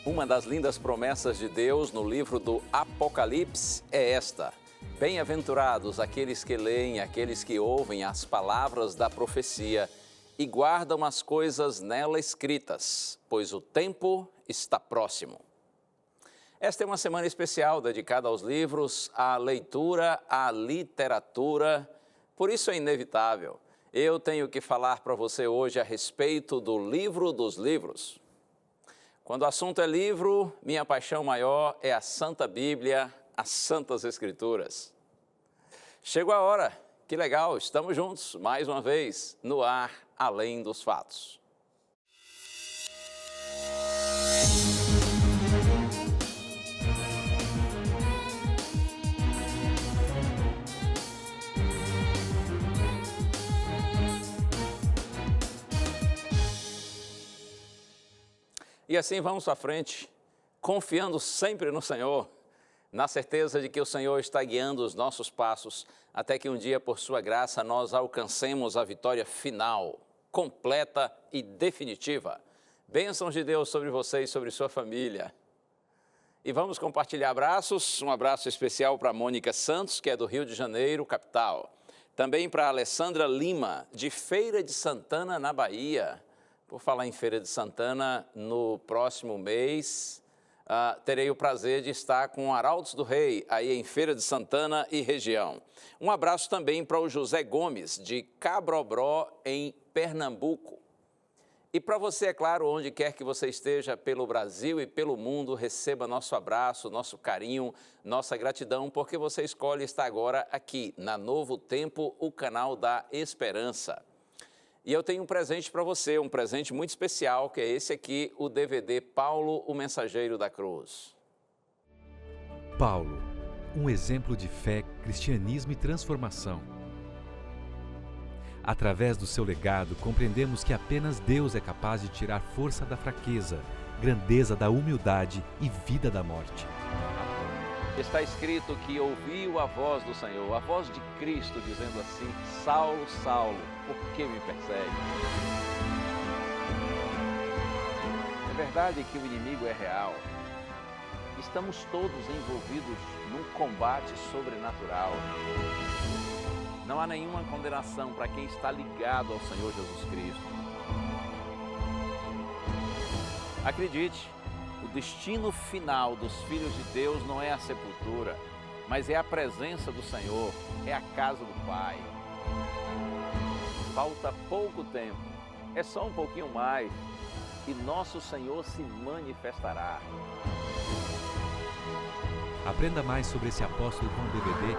Uma das lindas promessas de Deus no livro do Apocalipse é esta: bem-aventurados aqueles que leem, aqueles que ouvem as palavras da profecia e guardam as coisas nela escritas, pois o tempo está próximo. Esta é uma semana especial dedicada aos livros, à leitura, à literatura. Por isso é inevitável. Eu tenho que falar para você hoje a respeito do livro dos livros. Quando o assunto é livro, minha paixão maior é a Santa Bíblia, as Santas Escrituras. Chegou a hora, que legal, estamos juntos, mais uma vez, no ar, Além dos Fatos. E assim vamos à frente, confiando sempre no Senhor, na certeza de que o Senhor está guiando os nossos passos, até que um dia, por sua graça, nós alcancemos a vitória final, completa e definitiva. Bênçãos de Deus sobre você e sobre sua família. E vamos compartilhar abraços, um abraço especial para a Mônica Santos, que é do Rio de Janeiro, capital. Também para a Alessandra Lima, de Feira de Santana, na Bahia. Por falar em Feira de Santana, no próximo mês, terei o prazer de estar com Arautos do Rei, aí em Feira de Santana e região. Um abraço também para o José Gomes, de Cabrobró, em Pernambuco. E para você, é claro, onde quer que você esteja, pelo Brasil e pelo mundo, receba nosso abraço, nosso carinho, nossa gratidão, porque você escolhe estar agora aqui, na Novo Tempo, o canal da Esperança. E eu tenho um presente para você, um presente muito especial, que é esse aqui, o DVD Paulo, o Mensageiro da Cruz. Paulo, um exemplo de fé, cristianismo e transformação. Através do seu legado, compreendemos que apenas Deus é capaz de tirar força da fraqueza, grandeza da humildade e vida da morte. Está escrito que ouviu a voz do Senhor, a voz de Cristo, dizendo assim: Saulo, Saulo, por que me persegue? É verdade que o inimigo é real. Estamos todos envolvidos num combate sobrenatural. Não há nenhuma condenação para quem está ligado ao Senhor Jesus Cristo. Acredite, o destino final dos filhos de Deus não é a sepultura, mas é a presença do Senhor, é a casa do Pai. Falta pouco tempo, é só um pouquinho mais, e nosso Senhor se manifestará. Aprenda mais sobre esse apóstolo com o DVD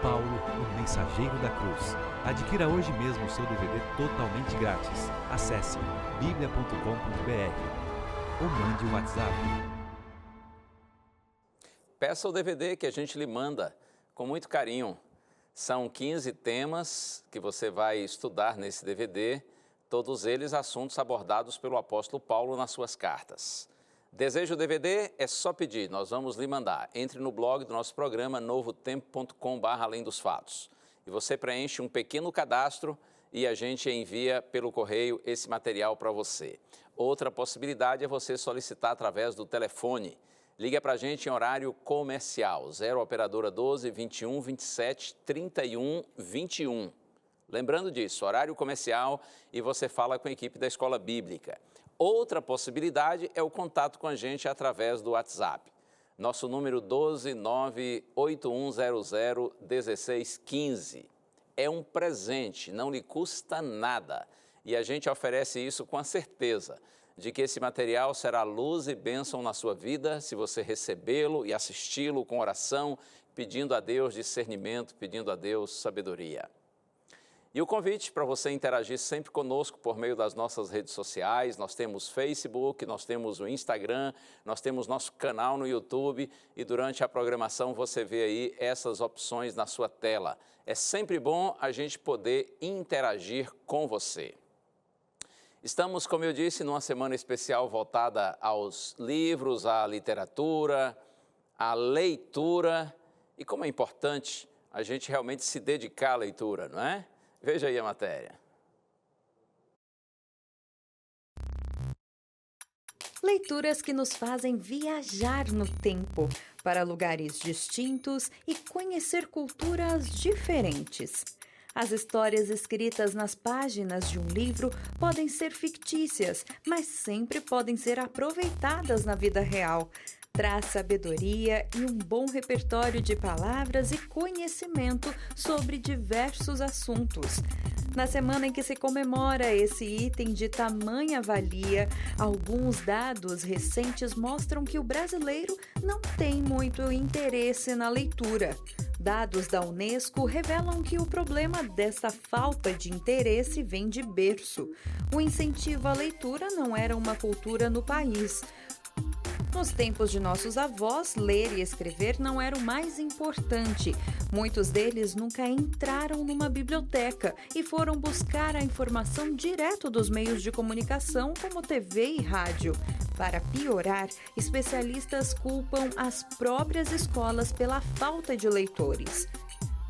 Paulo, o Mensageiro da Cruz. Adquira hoje mesmo o seu DVD totalmente grátis. Acesse biblia.com.br ou mande um WhatsApp. Peça o DVD que a gente lhe manda com muito carinho. São 15 temas que você vai estudar nesse DVD, todos eles assuntos abordados pelo apóstolo Paulo nas suas cartas. Deseja o DVD? É só pedir, nós vamos lhe mandar. Entre no blog do nosso programa novotempo.com/além dos fatos. E você preenche um pequeno cadastro e a gente envia pelo correio esse material para você. Outra possibilidade é você solicitar através do telefone. Liga para a gente em horário comercial, 0 operadora 12 21 27 31 21. Lembrando disso, horário comercial, e você fala com a equipe da Escola Bíblica. Outra possibilidade é o contato com a gente através do WhatsApp. Nosso número 12981001615. É um presente, não lhe custa nada. E a gente oferece isso com a certeza de que esse material será luz e bênção na sua vida, se você recebê-lo e assisti-lo com oração, pedindo a Deus discernimento, pedindo a Deus sabedoria. E o convite para você interagir sempre conosco por meio das nossas redes sociais. Nós temos Facebook, nós temos o Instagram, nós temos nosso canal no YouTube e durante a programação você vê aí essas opções na sua tela. É sempre bom a gente poder interagir com você. Estamos, como eu disse, numa semana especial voltada aos livros, à literatura, à leitura e como é importante a gente realmente se dedicar à leitura, não é? Veja aí a matéria. Leituras que nos fazem viajar no tempo, para lugares distintos e conhecer culturas diferentes. As histórias escritas nas páginas de um livro podem ser fictícias, mas sempre podem ser aproveitadas na vida real. Traz sabedoria e um bom repertório de palavras e conhecimento sobre diversos assuntos. Na semana em que se comemora esse item de tamanha valia, alguns dados recentes mostram que o brasileiro não tem muito interesse na leitura. Dados da Unesco revelam que o problema dessa falta de interesse vem de berço. O incentivo à leitura não era uma cultura no país. Nos tempos de nossos avós, ler e escrever não era o mais importante. Muitos deles nunca entraram numa biblioteca e foram buscar a informação direto dos meios de comunicação, como TV e rádio. Para piorar, especialistas culpam as próprias escolas pela falta de leitores.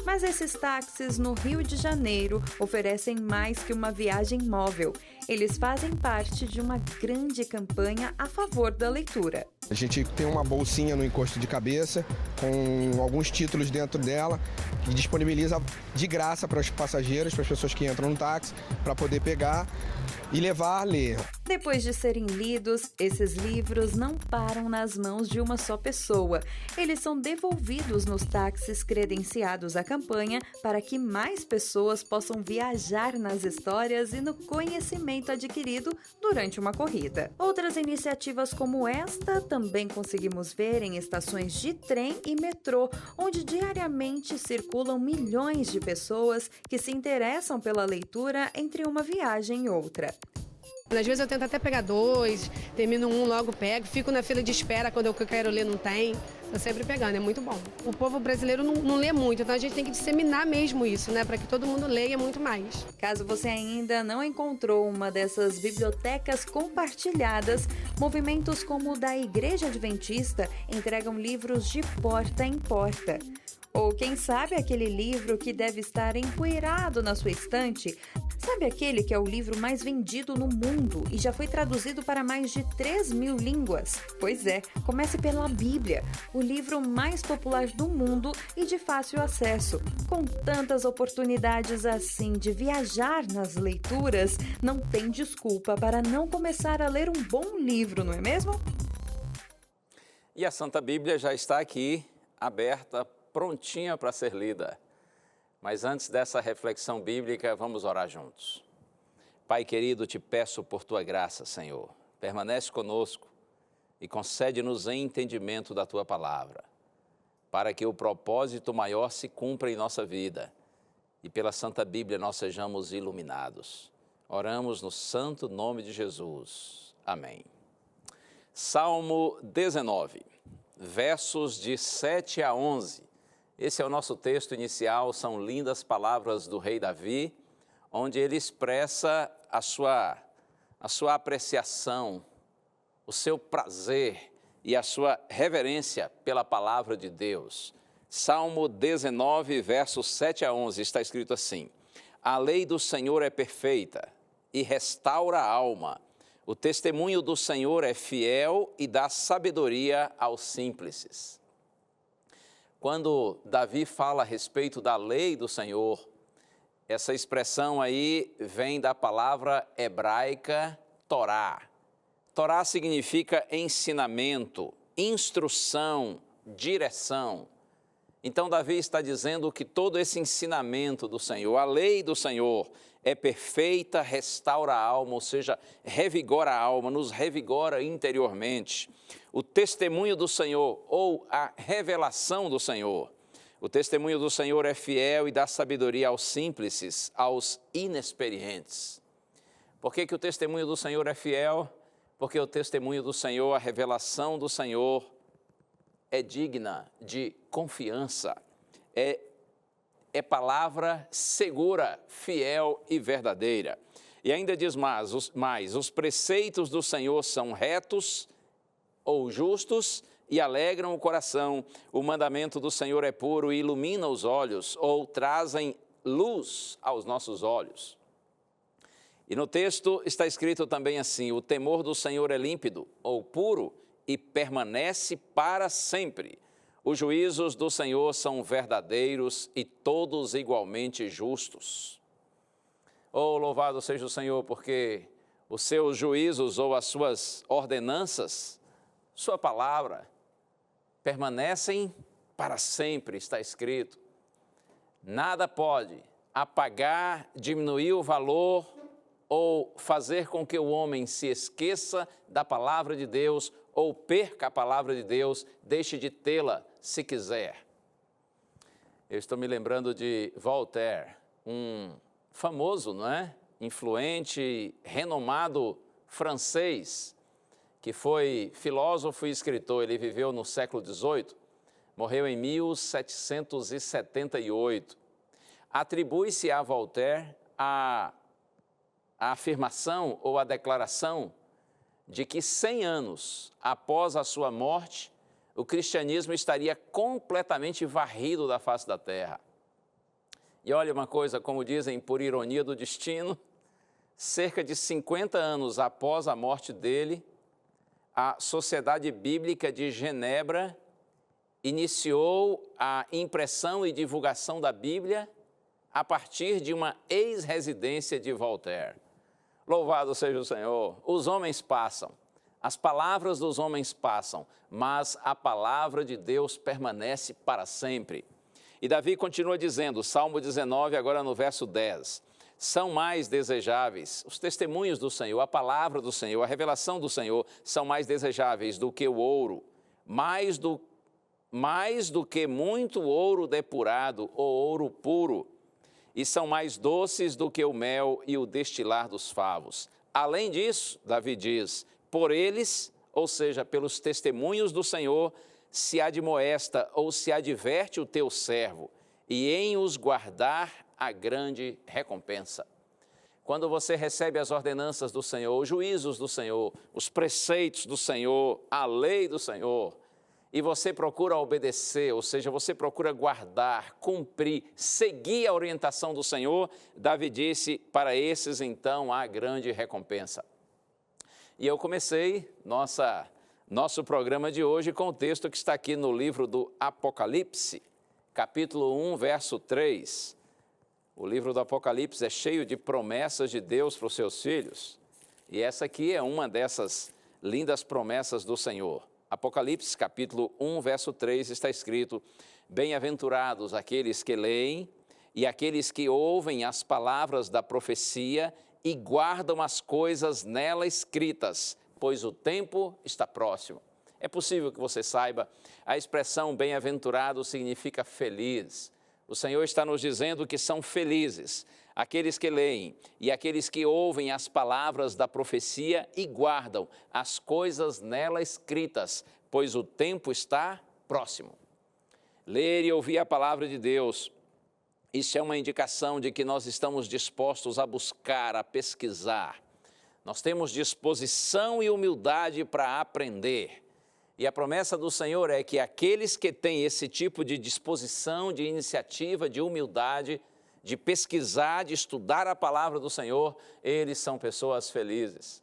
Mas esses táxis no Rio de Janeiro oferecem mais que uma viagem móvel. Eles fazem parte de uma grande campanha a favor da leitura. A gente tem uma bolsinha no encosto de cabeça, com alguns títulos dentro dela, que disponibiliza de graça para os passageiros, para as pessoas que entram no táxi, para poder pegar e levar a ler. Depois de serem lidos, esses livros não param nas mãos de uma só pessoa. Eles são devolvidos nos táxis credenciados à campanha para que mais pessoas possam viajar nas histórias e no conhecimento adquirido durante uma corrida. Outras iniciativas como esta também conseguimos ver em estações de trem e metrô, onde diariamente circulam milhões de pessoas que se interessam pela leitura entre uma viagem e outra. Às vezes eu tento até pegar 2, termino um, logo pego, fico na fila de espera quando eu quero ler não tem. Tô sempre pegando, é muito bom. O povo brasileiro não lê muito, então a gente tem que disseminar mesmo isso, né, para que todo mundo leia muito mais. Caso você ainda não encontrou uma dessas bibliotecas compartilhadas, movimentos como o da Igreja Adventista entregam livros de porta em porta. Ou quem sabe aquele livro que deve estar empoeirado na sua estante? Sabe aquele que é o livro mais vendido no mundo e já foi traduzido para mais de 3.000 línguas? Pois é, comece pela Bíblia, o livro mais popular do mundo e de fácil acesso. Com tantas oportunidades assim de viajar nas leituras, não tem desculpa para não começar a ler um bom livro, não é mesmo? E a Santa Bíblia já está aqui, aberta, prontinha para ser lida. Mas antes dessa reflexão bíblica, vamos orar juntos. Pai querido, te peço por tua graça, Senhor. Permanece conosco e concede-nos entendimento da tua palavra, para que o propósito maior se cumpra em nossa vida e pela Santa Bíblia nós sejamos iluminados. Oramos no santo nome de Jesus. Amém. Salmo 19, versos de 7 a 11. Esse é o nosso texto inicial, são lindas palavras do rei Davi, onde ele expressa a sua apreciação, o seu prazer e a sua reverência pela palavra de Deus. Salmo 19, versos 7 a 11, está escrito assim: A lei do Senhor é perfeita e restaura a alma. O testemunho do Senhor é fiel e dá sabedoria aos simples. Quando Davi fala a respeito da lei do Senhor, essa expressão aí vem da palavra hebraica Torá. Torá significa ensinamento, instrução, direção. Então Davi está dizendo que todo esse ensinamento do Senhor, a lei do Senhor, é perfeita, restaura a alma, ou seja, revigora a alma, nos revigora interiormente. O testemunho do Senhor, ou a revelação do Senhor. O testemunho do Senhor é fiel e dá sabedoria aos simples, aos inexperientes. Por que o testemunho do Senhor é fiel? Porque o testemunho do Senhor, a revelação do Senhor, é digna de confiança. É palavra segura, fiel e verdadeira. E ainda diz mais, os preceitos do Senhor são retos ou justos e alegram o coração. O mandamento do Senhor é puro e ilumina os olhos, ou trazem luz aos nossos olhos. E no texto está escrito também assim: o temor do Senhor é límpido ou puro e permanece para sempre. Os juízos do Senhor são verdadeiros e todos igualmente justos. Oh, louvado seja o Senhor, porque os seus juízos ou as suas ordenanças, sua palavra, permanecem para sempre, está escrito. Nada pode apagar, diminuir o valor ou fazer com que o homem se esqueça da palavra de Deus ou perca a palavra de Deus, deixe de tê-la se quiser. Eu estou me lembrando de Voltaire, um famoso, não é? Influente, renomado francês, que foi filósofo e escritor. Ele viveu no século XVIII, morreu em 1778. Atribui-se a Voltaire a afirmação ou a declaração de que 100 anos após a sua morte, o cristianismo estaria completamente varrido da face da terra. E olha uma coisa, como dizem por ironia do destino, cerca de 50 anos após a morte dele, a Sociedade Bíblica de Genebra iniciou a impressão e divulgação da Bíblia a partir de uma ex-residência de Voltaire. Louvado seja o Senhor! Os homens passam, as palavras dos homens passam, mas a palavra de Deus permanece para sempre. E Davi continua dizendo, Salmo 19, agora no verso 10, são mais desejáveis os testemunhos do Senhor, a palavra do Senhor, a revelação do Senhor, são mais desejáveis do que o ouro, mais do que muito ouro depurado ou ouro puro, e são mais doces do que o mel e o destilar dos favos. Além disso, Davi diz, por eles, ou seja, pelos testemunhos do Senhor, se admoesta ou se adverte o teu servo, e em os guardar a grande recompensa. Quando você recebe as ordenanças do Senhor, os juízos do Senhor, os preceitos do Senhor, a lei do Senhor, e você procura obedecer, ou seja, você procura guardar, cumprir, seguir a orientação do Senhor, Davi disse, para esses então há grande recompensa. E eu comecei nosso programa de hoje com o texto que está aqui no livro do Apocalipse, capítulo 1, verso 3. O livro do Apocalipse é cheio de promessas de Deus para os seus filhos, e essa aqui é uma dessas lindas promessas do Senhor. Apocalipse, capítulo 1, verso 3, está escrito, bem-aventurados aqueles que leem e aqueles que ouvem as palavras da profecia e guardam as coisas nela escritas, pois o tempo está próximo. É possível que você saiba, a expressão bem-aventurado significa feliz. O Senhor está nos dizendo que são felizes aqueles que leem e aqueles que ouvem as palavras da profecia e guardam as coisas nela escritas, pois o tempo está próximo. Ler e ouvir a palavra de Deus, isso é uma indicação de que nós estamos dispostos a buscar, a pesquisar. Nós temos disposição e humildade para aprender. E a promessa do Senhor é que aqueles que têm esse tipo de disposição, de iniciativa, de humildade, de pesquisar, de estudar a palavra do Senhor, eles são pessoas felizes.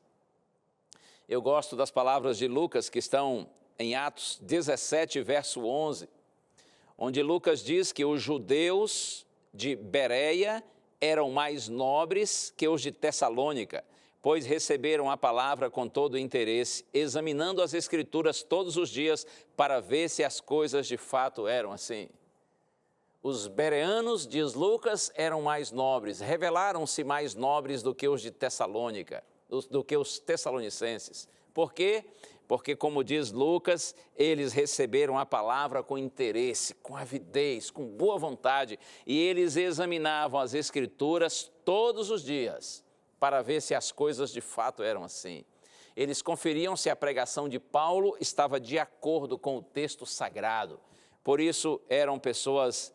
Eu gosto das palavras de Lucas que estão em Atos 17, verso 11, onde Lucas diz que os judeus de Bereia eram mais nobres que os de Tessalônica, pois receberam a palavra com todo o interesse, examinando as Escrituras todos os dias para ver se as coisas de fato eram assim. Os bereanos, diz Lucas, eram mais nobres, revelaram-se mais nobres do que os de Tessalônica, do que os tessalonicenses. Por quê? Porque, como diz Lucas, eles receberam a palavra com interesse, com avidez, com boa vontade, e eles examinavam as Escrituras todos os dias para ver se as coisas de fato eram assim. Eles conferiam se a pregação de Paulo estava de acordo com o texto sagrado. Por isso, eram pessoas,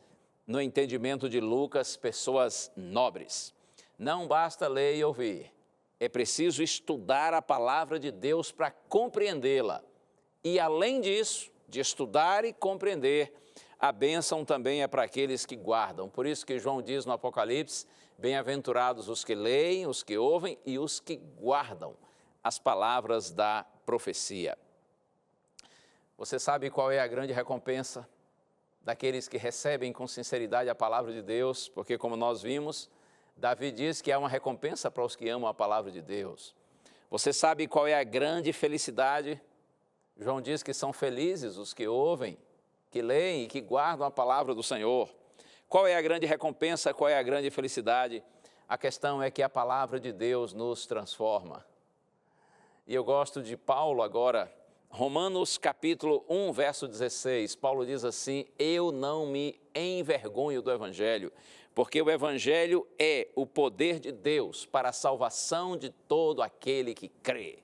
no entendimento de Lucas, pessoas nobres. Não basta ler e ouvir. É preciso estudar a palavra de Deus para compreendê-la. E, além disso, de estudar e compreender, a bênção também é para aqueles que guardam. Por isso que João diz no Apocalipse, Bem-aventurados os que leem, os que ouvem e os que guardam as palavras da profecia. Você sabe qual é a grande recompensa daqueles que recebem com sinceridade a palavra de Deus? Porque, como nós vimos, Davi diz que há uma recompensa para os que amam a palavra de Deus. Você sabe qual é a grande felicidade? João diz que são felizes os que ouvem, que leem e que guardam a palavra do Senhor. Qual é a grande recompensa? Qual é a grande felicidade? A questão é que a palavra de Deus nos transforma. E eu gosto de Paulo agora, Romanos capítulo 1, verso 16. Paulo diz assim: eu não me envergonho do Evangelho, porque o Evangelho é o poder de Deus para a salvação de todo aquele que crê.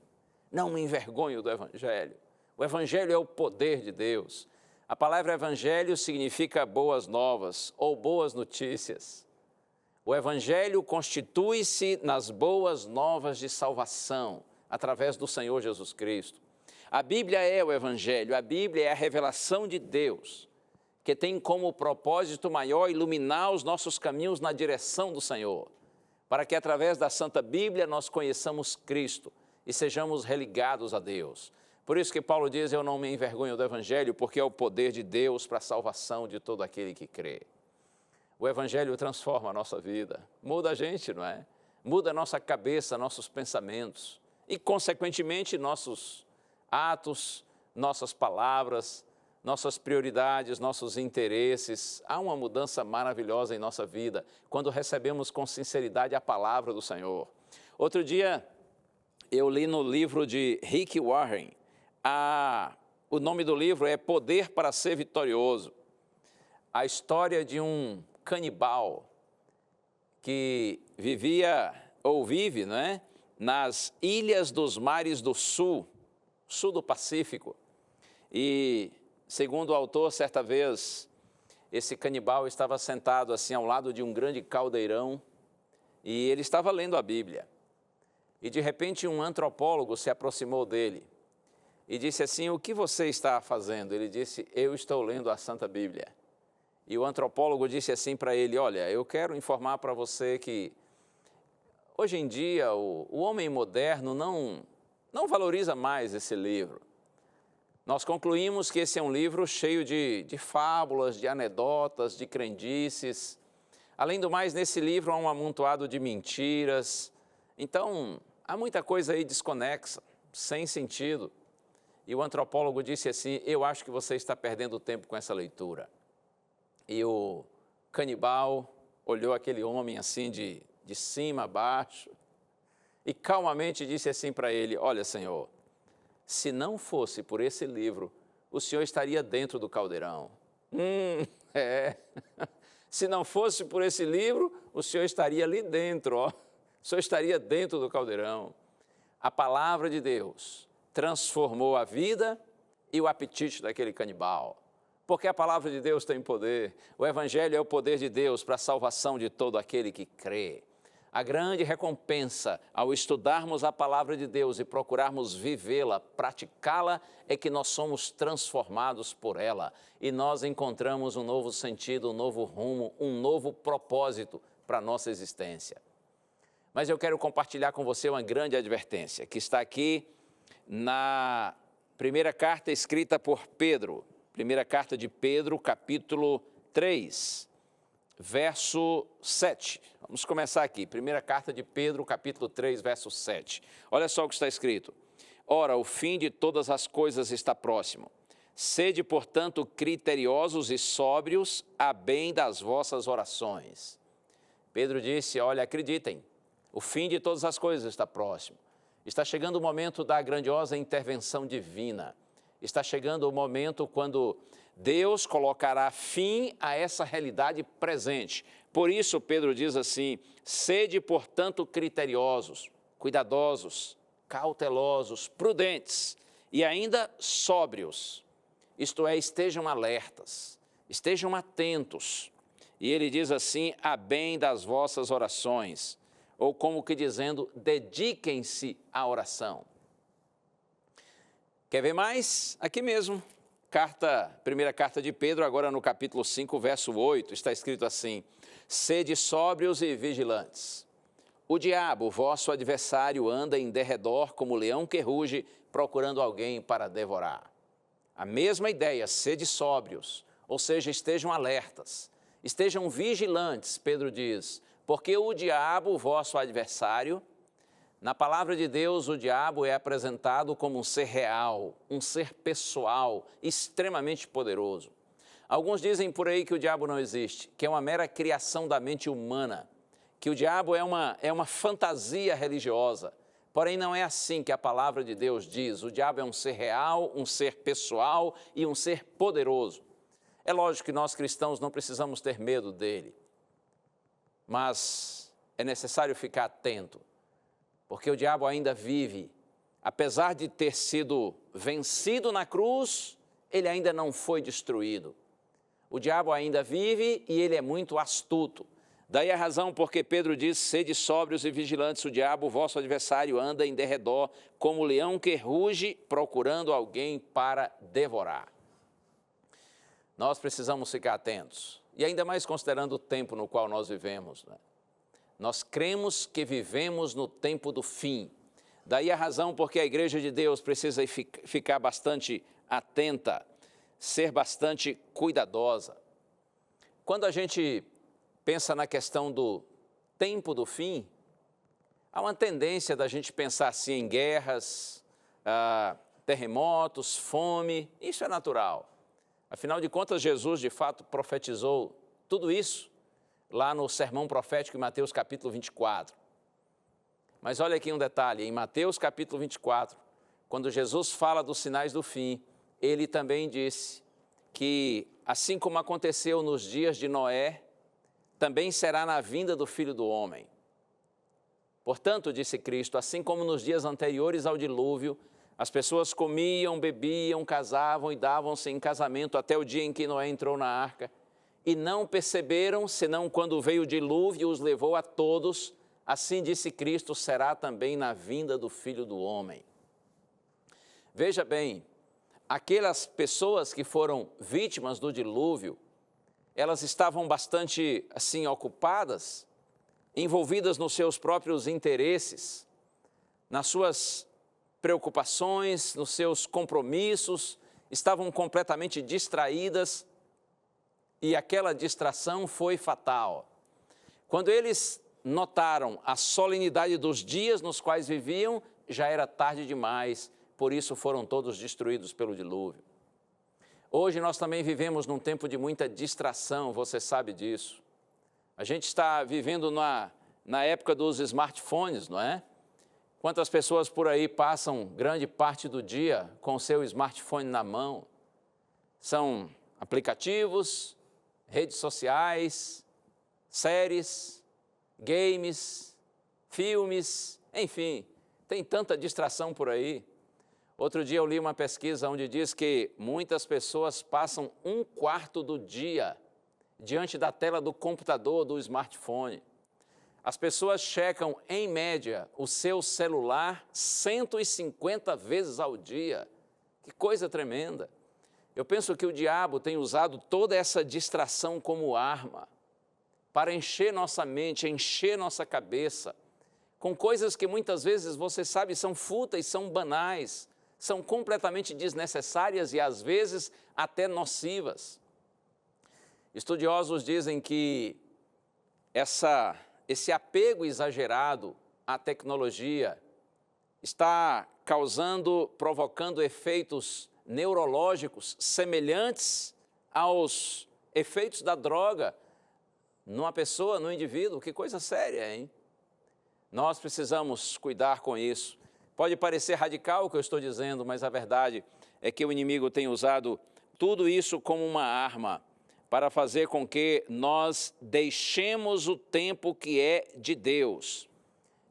Não me envergonho do Evangelho. O Evangelho é o poder de Deus. A palavra Evangelho significa boas novas ou boas notícias. O Evangelho constitui-se nas boas novas de salvação, através do Senhor Jesus Cristo. A Bíblia é o Evangelho, a Bíblia é a revelação de Deus, que tem como propósito maior iluminar os nossos caminhos na direção do Senhor, para que através da Santa Bíblia nós conheçamos Cristo e sejamos religados a Deus. Por isso que Paulo diz: eu não me envergonho do Evangelho, porque é o poder de Deus para a salvação de todo aquele que crê. O Evangelho transforma a nossa vida, muda a gente, não é? Muda a nossa cabeça, nossos pensamentos e, consequentemente, nossos atos, nossas palavras, nossas prioridades, nossos interesses. Há uma mudança maravilhosa em nossa vida quando recebemos com sinceridade a palavra do Senhor. Outro dia, eu li no livro de Rick Warren, o nome do livro é Poder para Ser Vitorioso. A história de um canibal que vivia ou vive, não é, nas ilhas dos mares do sul do Pacífico. E, segundo o autor, certa vez, esse canibal estava sentado assim ao lado de um grande caldeirão e ele estava lendo a Bíblia. E, de repente, um antropólogo se aproximou dele e disse assim: o que você está fazendo? Ele disse: eu estou lendo a Santa Bíblia. E o antropólogo disse assim para ele: olha, eu quero informar para você que hoje em dia o homem moderno não valoriza mais esse livro. Nós concluímos que esse é um livro cheio de fábulas, de anedotas, de crendices. Além do mais, nesse livro há um amontoado de mentiras. Então, há muita coisa aí desconexa, sem sentido. E o antropólogo disse assim: eu acho que você está perdendo tempo com essa leitura. E o canibal olhou aquele homem assim de cima a baixo e calmamente disse assim para ele: olha, Senhor, se não fosse por esse livro, o Senhor estaria dentro do caldeirão. Se não fosse por esse livro, o Senhor estaria ali dentro, ó. O Senhor estaria dentro do caldeirão. A palavra de Deus transformou a vida e o apetite daquele canibal. Porque a palavra de Deus tem poder. O Evangelho é o poder de Deus para a salvação de todo aquele que crê. A grande recompensa ao estudarmos a palavra de Deus e procurarmos vivê-la, praticá-la, é que nós somos transformados por ela e nós encontramos um novo sentido, um novo rumo, um novo propósito para a nossa existência. Mas eu quero compartilhar com você uma grande advertência que está aqui na primeira carta escrita por Pedro. Primeira carta de Pedro, capítulo 3, verso 7. Vamos começar aqui. Primeira carta de Pedro, capítulo 3, verso 7. Olha só o que está escrito. Ora, o fim de todas as coisas está próximo. Sede, portanto, criteriosos e sóbrios a bem das vossas orações. Pedro disse: olha, acreditem, o fim de todas as coisas está próximo. Está chegando o momento da grandiosa intervenção divina. Está chegando o momento quando Deus colocará fim a essa realidade presente. Por isso, Pedro diz assim: sede, portanto, criteriosos, cuidadosos, cautelosos, prudentes e ainda sóbrios. Isto é, estejam alertas, estejam atentos. E ele diz assim: a bem das vossas orações. Ou como que dizendo, dediquem-se à oração. Quer ver mais? Aqui mesmo, primeira carta de Pedro, agora no capítulo 5, verso 8, está escrito assim: Sede sóbrios e vigilantes. O diabo, vosso adversário, anda em derredor como leão que ruge, procurando alguém para devorar. A mesma ideia, sede sóbrios, ou seja, estejam alertas, estejam vigilantes, Pedro diz, porque o diabo, vosso adversário, na palavra de Deus, o diabo é apresentado como um ser real, um ser pessoal, extremamente poderoso. Alguns dizem por aí que o diabo não existe, que é uma mera criação da mente humana, que o diabo é uma fantasia religiosa. Porém, não é assim que a palavra de Deus diz. O diabo é um ser real, um ser pessoal e um ser poderoso. É lógico que nós cristãos não precisamos ter medo dele, mas é necessário ficar atento, porque o diabo ainda vive. Apesar de ter sido vencido na cruz, ele ainda não foi destruído. O diabo ainda vive e ele é muito astuto. Daí a razão porque Pedro diz, sede sóbrios e vigilantes, o diabo, vosso adversário, anda em derredor como leão que ruge, procurando alguém para devorar. Nós precisamos ficar atentos, e ainda mais considerando o tempo no qual nós vivemos, né? Nós cremos que vivemos no tempo do fim. Daí a razão porque a Igreja de Deus precisa ficar bastante atenta, ser bastante cuidadosa. Quando a gente pensa na questão do tempo do fim, há uma tendência da gente pensar assim em guerras, terremotos, fome, isso é natural. Afinal de contas, Jesus de fato profetizou tudo isso lá no sermão profético em Mateus capítulo 24. Mas olha aqui um detalhe, em Mateus capítulo 24, quando Jesus fala dos sinais do fim, ele também disse que assim como aconteceu nos dias de Noé, também será na vinda do Filho do Homem. Portanto, disse Cristo, assim como nos dias anteriores ao dilúvio, as pessoas comiam, bebiam, casavam e davam-se em casamento até o dia em que Noé entrou na arca, e não perceberam, senão quando veio o dilúvio e os levou a todos, assim disse Cristo, será também na vinda do Filho do Homem. Veja bem, aquelas pessoas que foram vítimas do dilúvio, elas estavam bastante, assim, ocupadas, envolvidas nos seus próprios interesses, nas suas preocupações, nos seus compromissos, estavam completamente distraídas e aquela distração foi fatal. Quando eles notaram a solenidade dos dias nos quais viviam, já era tarde demais, por isso foram todos destruídos pelo dilúvio. Hoje nós também vivemos num tempo de muita distração, você sabe disso. A gente está vivendo na época dos smartphones, não é? Quantas pessoas por aí passam grande parte do dia com o seu smartphone na mão? São aplicativos, redes sociais, séries, games, filmes, enfim, tem tanta distração por aí. Outro dia eu li uma pesquisa onde diz que muitas pessoas passam 1/4 do dia diante da tela do computador, do smartphone. As pessoas checam, em média, o seu celular 150 vezes ao dia. Que coisa tremenda. Eu penso que o diabo tem usado toda essa distração como arma para encher nossa mente, encher nossa cabeça com coisas que muitas vezes, você sabe, são fúteis, são banais, são completamente desnecessárias e às vezes até nocivas. Estudiosos dizem que esse apego exagerado à tecnologia está provocando efeitos neurológicos semelhantes aos efeitos da droga numa pessoa, no indivíduo. Que coisa séria, hein? Nós precisamos cuidar com isso. Pode parecer radical o que eu estou dizendo, mas a verdade é que o inimigo tem usado tudo isso como uma arma para fazer com que nós deixemos o tempo que é de Deus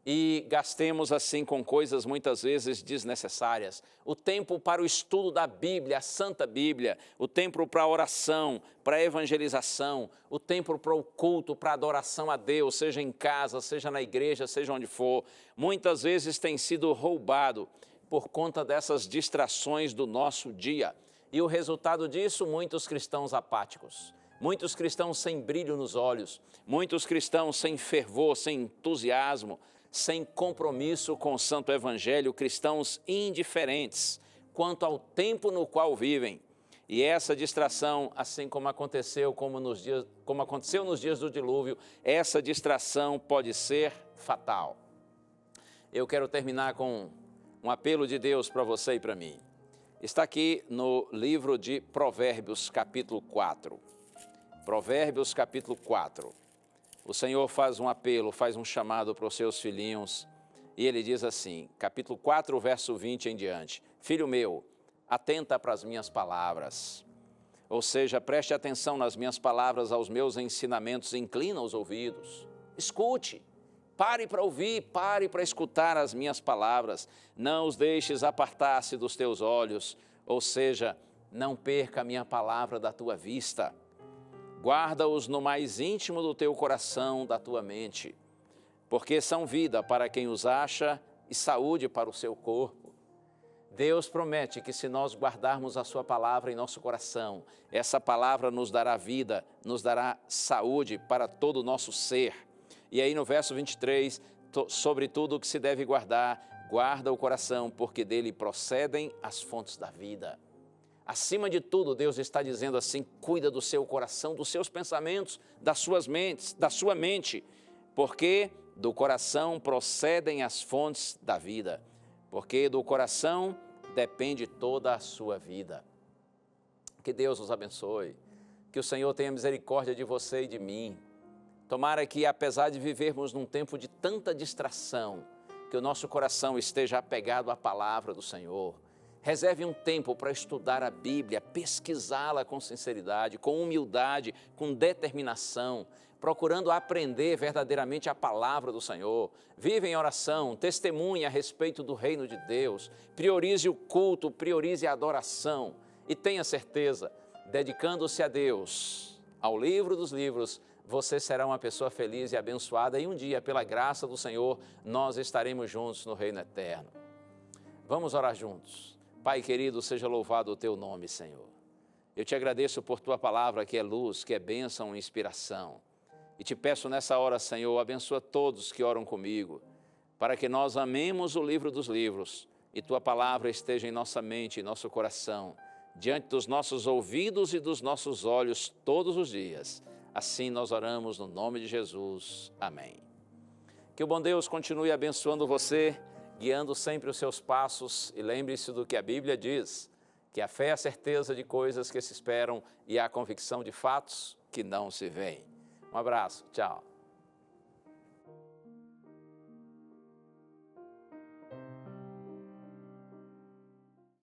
e gastemos assim com coisas muitas vezes desnecessárias. O tempo para o estudo da Bíblia, a Santa Bíblia, o tempo para a oração, para a evangelização, o tempo para o culto, para a adoração a Deus, seja em casa, seja na igreja, seja onde for, muitas vezes tem sido roubado por conta dessas distrações do nosso dia. E o resultado disso, muitos cristãos apáticos, muitos cristãos sem brilho nos olhos, muitos cristãos sem fervor, sem entusiasmo, sem compromisso com o Santo Evangelho, cristãos indiferentes quanto ao tempo no qual vivem. E essa distração, assim como aconteceu nos dias do dilúvio, essa distração pode ser fatal. Eu quero terminar com um apelo de Deus para você e para mim. Está aqui no livro de Provérbios, capítulo 4. Provérbios, capítulo 4. O Senhor faz um apelo, faz um chamado para os seus filhinhos, e ele diz assim, capítulo 4, verso 20 em diante: Filho meu, atenta para as minhas palavras. Ou seja, preste atenção nas minhas palavras, aos meus ensinamentos, inclina os ouvidos. Escute, pare para ouvir, pare para escutar as minhas palavras. Não os deixes apartar-se dos teus olhos, ou seja, não perca a minha palavra da tua vista. Guarda-os no mais íntimo do teu coração, da tua mente, porque são vida para quem os acha e saúde para o seu corpo. Deus promete que se nós guardarmos a sua palavra em nosso coração, essa palavra nos dará vida, nos dará saúde para todo o nosso ser. E aí no verso 23, sobre tudo o que se deve guardar, guarda o coração, porque dele procedem as fontes da vida. Acima de tudo, Deus está dizendo assim, cuida do seu coração, dos seus pensamentos, da sua mente, porque do coração procedem as fontes da vida, porque do coração depende toda a sua vida. Que Deus nos abençoe, que o Senhor tenha misericórdia de você e de mim. Tomara que, apesar de vivermos num tempo de tanta distração, que o nosso coração esteja apegado à palavra do Senhor. Reserve um tempo para estudar a Bíblia, pesquisá-la com sinceridade, com humildade, com determinação, procurando aprender verdadeiramente a palavra do Senhor. Viva em oração, testemunhe a respeito do reino de Deus, priorize o culto, priorize a adoração e tenha certeza, dedicando-se a Deus, ao livro dos livros, você será uma pessoa feliz e abençoada e um dia, pela graça do Senhor, nós estaremos juntos no reino eterno. Vamos orar juntos. Pai querido, seja louvado o teu nome, Senhor. Eu te agradeço por tua palavra que é luz, que é bênção e inspiração. E te peço nessa hora, Senhor, abençoa todos que oram comigo, para que nós amemos o livro dos livros e tua palavra esteja em nossa mente, em nosso coração, diante dos nossos ouvidos e dos nossos olhos todos os dias. Assim nós oramos no nome de Jesus. Amém. Que o bom Deus continue abençoando você, guiando sempre os seus passos, e lembre-se do que a Bíblia diz, que a fé é a certeza de coisas que se esperam e a convicção de fatos que não se veem. Um abraço, tchau.